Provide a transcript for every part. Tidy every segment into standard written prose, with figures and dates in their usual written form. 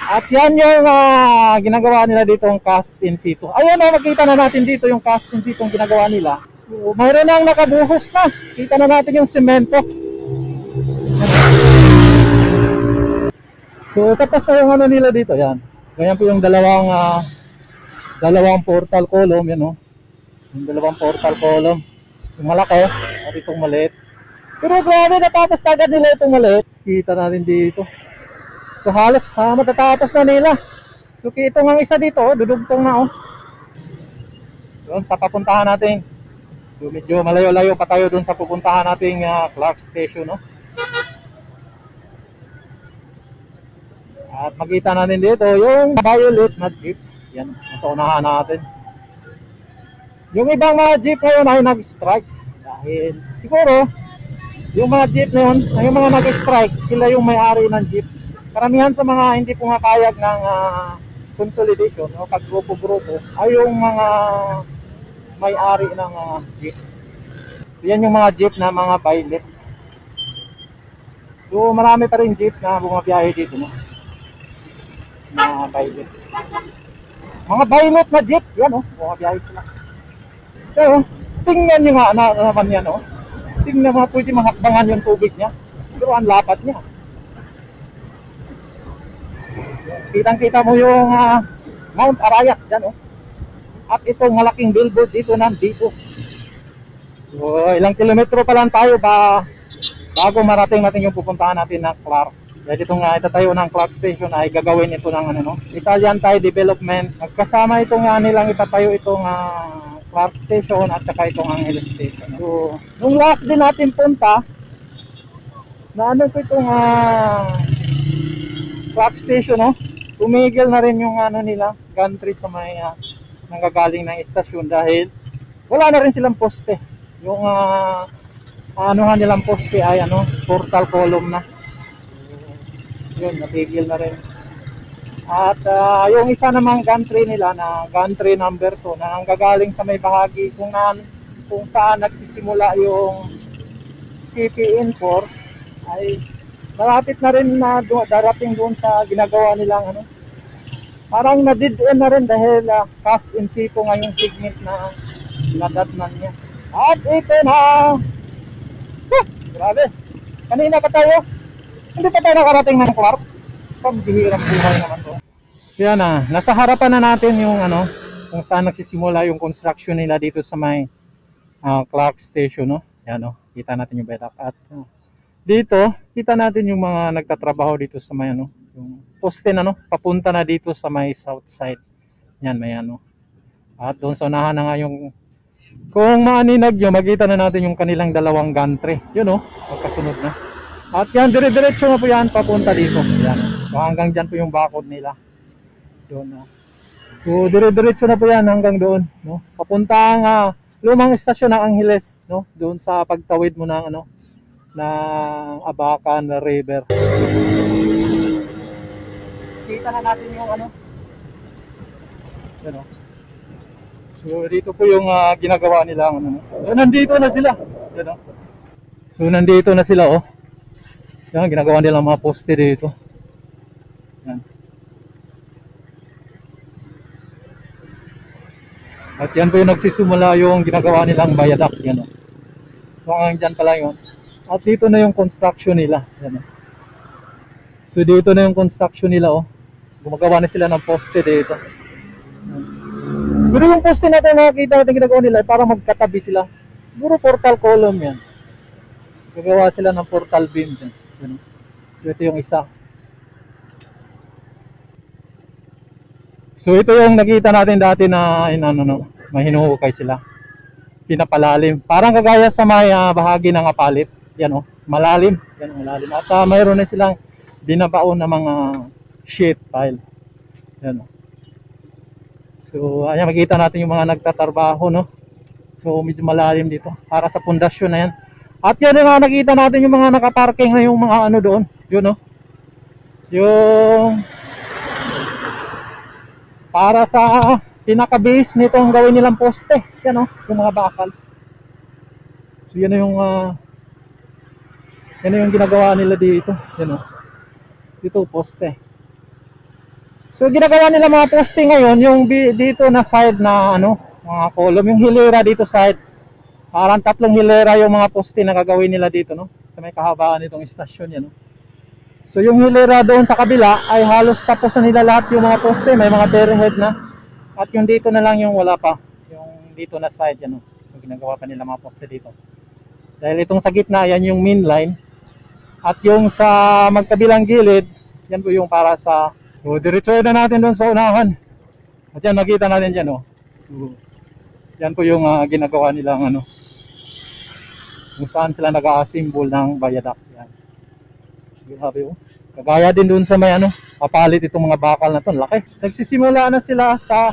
At yan yung ginagawa nila dito ang cast in situ. Ayun o, makita na natin dito yung cast in situ yung ginagawa nila. So, mayroon na ang nakabuhos na. Kita na natin yung semento. So, tapos na yung ano nila dito. Yan. Ganyan po yung dalawang portal column. Yan o. Yung dalawang portal column. Yung malaki at itong maliit. Pero grabe, natapos agad nila itong maliit. Kita na rin dito. So halos matatapos na nila. So itong ang isa dito, dudugtong na doon sa papuntahan natin. So medyo malayo-layo pa tayo doon sa pupuntahan nating Clark Station, no? At makita natin dito yung violet na jeep. Yan, nasa unahan natin. Yung ibang mga jeep ngayon ay nag-strike. Dahil siguro, yung mga jeep na yun, yung mga nag-strike, sila yung may-ari ng jeep. Karamihan sa mga hindi pumapayag ng consolidation o pag-grupo-grupo ay yung mga may-ari ng jeep. So yan yung mga jeep na mga violet. So marami pa rin jeep na bumabiyahe dito, no? Mga violet. Mga violet na jeep, yan bumabiyahe sila. So tingnan nyo nga naman yan, tingnan mo, pwede mahakbangan yung tubig niya. Pero ang lapad niya. Kitang-kita mo yung Mount Arayat dyan, At itong malaking billboard dito nandito. So ilang kilometro pa lang tayo bago marating natin yung pupuntahan natin na Clark. Dahil itong itatayo ng Clark Station ay gagawin ito ng Italian Thai Development. Nagkasama itong nilang itatayo itong Clark Station at saka itong Angeles Station. So nung last din natin punta na po itong Clark Station, tumigil na rin yung nila gantry sa may nanggagaling ng istasyon dahil wala na rin silang poste. Yung nilang poste ay portal column na. Yun, natigil na rin. At yung isa namang gantry nila na gantry number 2 na nanggagaling sa may bahagi kung saan nagsisimula yung CP-Infor ay malapit na rin na darating doon sa ginagawa nilang parang na-dead end na rin dahil cast in situ nga yung segment na nadatnan niya. At ito na, grabe, kanina pa tayo, hindi pa tayo nakarating ng Clark. Pambihirang buhay naman to. Yan nasa harapan na natin yung kung saan nagsisimula yung construction nila dito sa may Clark Station, yan kita natin yung bedak. At dito, kita natin yung mga nagtatrabaho dito sa may yung poste na papunta na dito sa may south side. Yan may At doon sa unahan na nga yung kung maaninag nyo, makita na natin yung kanilang dalawang gantry. Yun magkasunod na. At yan, dire-diretso na po yan papunta dito. Yan. So hanggang dyan po yung bakod nila. Doon So dire-diretso na po yan hanggang doon, papuntang lumang estasyon ng Angeles, doon sa pagtawid mo ng ng Abacan River. Kita na natin yung yan So dito po yung ginagawa nila So nandito na sila. Yan So nandito na sila Yan ginagawa nila mga poste dito. Yan. At yan po yung nagsisimula yung ginagawa nilang viaduct yan So hanggang dyan pala yun. At dito na yung construction nila. Yan So dito na yung construction nila Gumagawa na sila ng poste dito. Pero yung poste natin nakikita natin ginagawa nila para magkatabi sila. Siguro portal column yan. Gagawa sila ng portal beam dyan. So ito yung isa. So ito yung nakita natin dati na may hinuhukay sila. Pinapalalim. Parang kagaya sa may bahagi ng apalit. Yan malalim. Yan malalim. At mayroon na silang binabaon na mga sheet pile. Yan So ayan makita natin yung mga nagtatrabaho So medyo malalim dito para sa pundasyon na yan. At yan yung nakita natin yung mga nakaparking na yung mga doon. Yun Yung para sa pinaka-base nitong gawin nilang poste. Yan yung mga bakal. So yan yung yan yung ginagawa nila dito. Yan ito poste. So ginagawa nila mga poste ngayon, yung dito na side na ano, mga column, yung hilera dito side. Parang 3 hilera yung mga poste na gagawin nila dito, no? Sa may kahabaan nitong istasyon yan, no? So yung hilera doon sa kabila ay halos tapos na nila lahat yung mga poste, may mga terhead na. At yung dito na lang yung wala pa, yung dito na side yan, no? So ginagawa pa nila mga poste dito. Dahil itong sa gitna, yan yung main line. At yung sa magkabilang gilid, yan po yung para sa... So diretso na natin doon sa unahan. At yan makita natin dyan, no? So yan po yung ginagawa nilang ano, kung saan sila nag-a-assemble ng viaduct. Yan. Grabe, oh. Kagaya din doon sa may ano, papalit itong mga bakal na to, laki. Nagsisimula na sila sa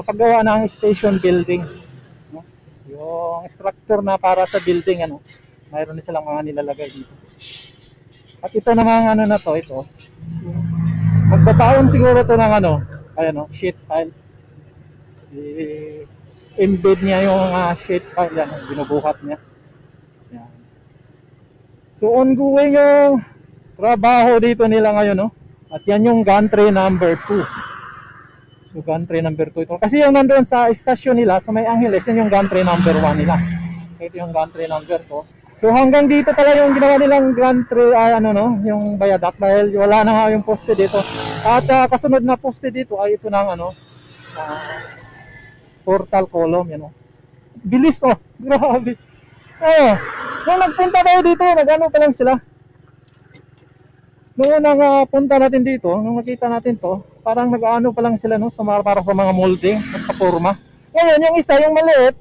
paggawa ng station building, no? Yung structure na para sa building, ano, mayroon na silang mga nilalagay dito. At ito namang ano na to, ito. So, magbabaon siguro to ng ano, ayan, no, sheet pile. I-embed niya yung sheet pile yan, binubuhat niya. Yan. So ongoing yung trabaho dito nila ngayon, no? At yan yung gantry number 2. So gantry number 2 ito. Kasi yung nandoon sa istasyon nila sa May Angeles, yun yung gantry number 1 nila. Ito yung gantry number 2. So hanggang dito pala yung ginawa nilang gantry, ano, no, yung viaduct, dahil wala na nga yung poste dito. At kasunod na poste dito ay ito ng ano, portal column, yan, oh. Bilis, oh. Grabe. Oh, nung nagpunta tayo dito, nag-ano pa lang sila. Noong unang punta natin dito, nung nakita natin to, parang nag-ano pa lang sila, no, para sa mga molding at sa forma. Ngayon, yung isa, yung maliit,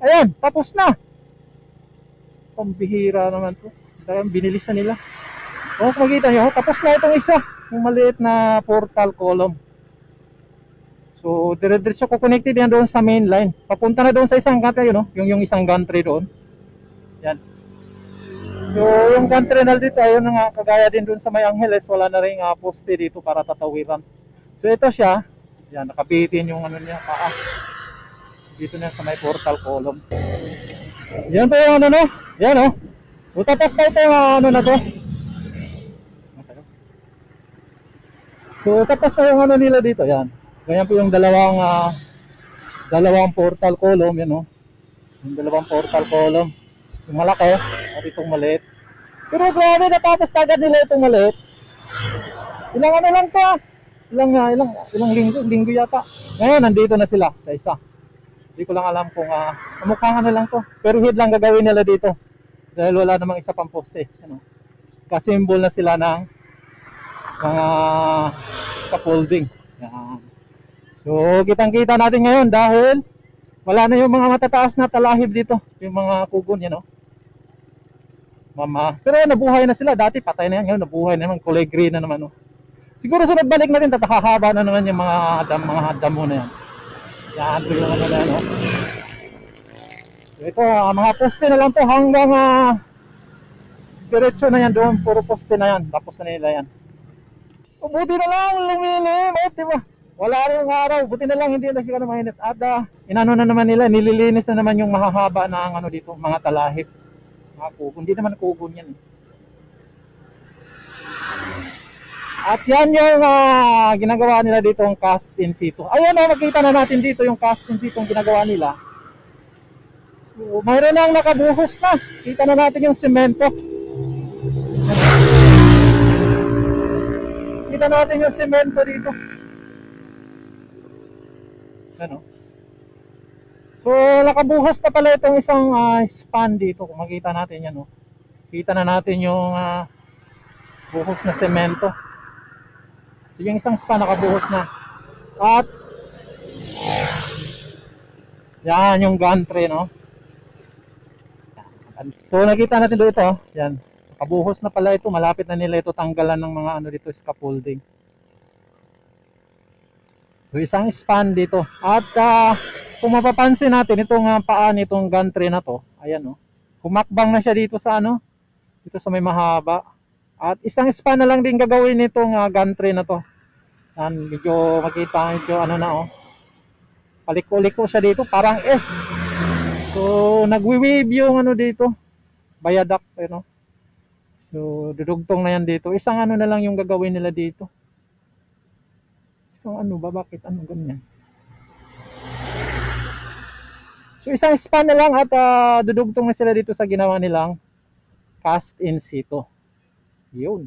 ayan, tapos na. Pambihira naman to. Dahil binilisan nila. Oh, makita nyo, tapos na itong isa, yung maliit na portal column. So, dire-diretso ko connected yan doon sa main line. Papunta na doon sa isang gantry, no? Yung isang gantry doon. Yan. So, yung gantry na dito, ayun nga, kagaya din doon sa May Angeles, wala na rin poste dito para tatawiran. So, ito siya. Yan, nakabitin yung ano niya, paa. Dito na sa may portal column. Yan po yung ano, no? Yan, no? So, tapos na ito yung ano na to. So, tapos na yung ano nila dito. Yan. Ganyan po yung dalawang portal column, yan, no? Yung dalawang portal column. Yung malaki at itong maliit. Pero grabe, natapos agad nila itong maliit. Ilang ano lang to, ilang linggo yata. Ngayon, nandito na sila sa isa. Hindi ko lang alam kung mukhang ano lang to. Pero hid lang gagawin nila dito. Dahil wala namang isa pang poste. Ano? Kasimbol na sila ng mga scaffolding. Yan. So, kitang-kita natin ngayon dahil wala na yung mga matataas na talahib dito. Yung mga kugon, yan, no? Pero nabuhay na sila. Dati patay na yan. Ngayon nabuhay na naman. Kulay green na naman, no? Siguro sunod balik natin. Tatahahaba na naman yung mga damo na yan. Yan po yung ano na, no? So ito, mga poste na lang to hanggang diretso na yan doon. Puro poste na yan. Tapos na nila yan. Buti na lang, lumilim. Diba? Wala rin yung araw. Buti na lang, hindi na siya mainit. At inano na naman nila, nililinis na naman yung mahahaba na ano dito, mga talahib. Mga kugon. Hindi naman kugon yan. At yan yung ginagawa nila dito ang cast in situ. Ayan, nakita na natin dito yung cast in situ ang ginagawa nila. So, mayroon nang nakabuhos na. Kita na natin yung semento. Kita natin yung semento dito. Ano? So, nakabuhos na pala itong isang span dito. Kung makita natin yan, no? Kita na natin yung buhos na semento. So yung isang span nakabuhos na. At yan yung gantry, no? So nakita natin dito, yan. Nakabuhos na pala ito. Malapit na nila ito tanggalan ng mga ano dito, scaffolding. So isang span dito. At kung mapapansin natin itong paa nitong gantry na to, ayan, no? Humakbang na siya dito sa ano? Dito sa may mahaba. At isang span na lang din gagawin nitong gantry na to. Yan, medyo makita, medyo ano na, oh. Paliko-liko siya dito, parang S. So, nagwi-wave yung ano dito, viaduct, you know? So, dudugtong na yan dito. Isang ano na lang yung gagawin nila dito. So ano ba, bakit ano ganyan? So isang span na lang at dudugtong na sila dito sa ginawa nilang cast in situ. Yun.